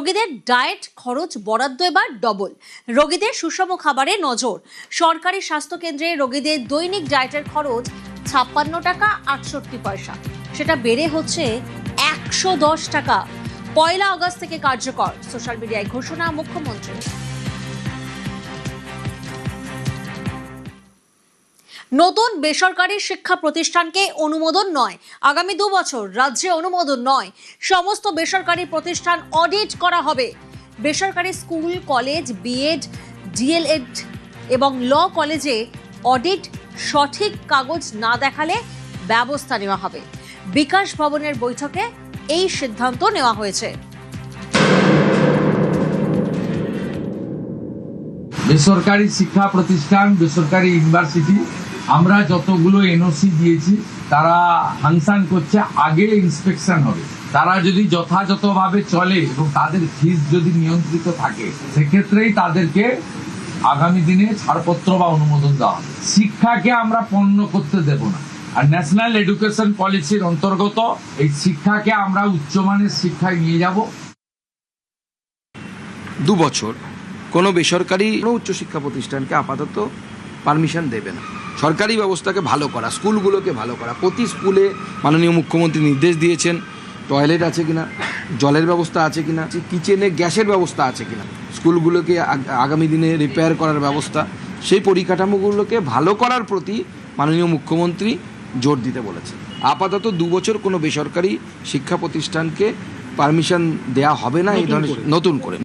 রোগীদের ডায়েট খরচ বরাদ্দ এবার ডবল। রোগীদের সুষম খাবারে নজর। সরকারি স্বাস্থ্য কেন্দ্রে রোগীদের দৈনিক ডায়েটের খরচ ৫৬ টাকা ৬৮ পয়সা, সেটা বেড়ে হচ্ছে ১১০ টাকা। ১ আগস্ট থেকে কার্যকর। সোশ্যাল মিডিয়ায় ঘোষণা মুখ্যমন্ত্রী। নতুন বেসরকারি শিক্ষা প্রতিষ্ঠানকে অনুমোদন নয়, আগামী ২ বছর রাজ্যে অনুমোদন নয়, সমস্ত বেসরকারি প্রতিষ্ঠান অডিট করা হবে। বেসরকারি স্কুল, কলেজ, বিএড, ডিএলএড এবং ল কলেজে অডিট সঠিক কাগজ না দেখালে ব্যবস্থা নেওয়া হবে। বিকাশ ভবনের বৈঠকে এই সিদ্ধান্ত নেওয়া হয়েছে। বেসরকারি শিক্ষা প্রতিষ্ঠান, বেসরকারি ইউনিভার্সিটি আমরা যতগুলো এনওসি দিয়েছি তারা ফাংশন করছে, আগে ইন্সপেকশন হবে। তারা যদি যথাযথভাবে চলে এবং তাদের ফিস যদি নিয়ন্ত্রিত থাকে, সেক্ষেত্রেই তাদেরকে আগামী দিনে ছাড়পত্র বা অনুমোদন দেওয়া হবে। শিক্ষাকে আমরা পণ্য করতে দেব না। আর ন্যাশনাল এডুকেশন পলিসির অন্তর্গত এই শিক্ষাকে আমরা উচ্চমানের শিক্ষায় নিয়ে যাব। ২ বছর কোনো বেসরকারি উচ্চশিক্ষা প্রতিষ্ঠানকে আপাতত পারমিশন দেবে না। সরকারি ব্যবস্থাকে ভালো করা, স্কুলগুলোকে ভালো করা। প্রতি স্কুলে মাননীয় মুখ্যমন্ত্রী নির্দেশ দিয়েছেন টয়লেট আছে কিনা, জলের ব্যবস্থা আছে কিনা, কিচেনে গ্যাসের ব্যবস্থা আছে কিনা, স্কুলগুলোকে আগামী দিনে রিপেয়ার করার ব্যবস্থা, সেই পরিকাঠামোগুলোকে ভালো করার প্রতি মাননীয় মুখ্যমন্ত্রী জোর দিতে বলেছেন। আপাতত ২ বছর কোনো বেসরকারি শিক্ষা প্রতিষ্ঠানকে পারমিশন দেওয়া হবে না এই ধরনের নতুন করে।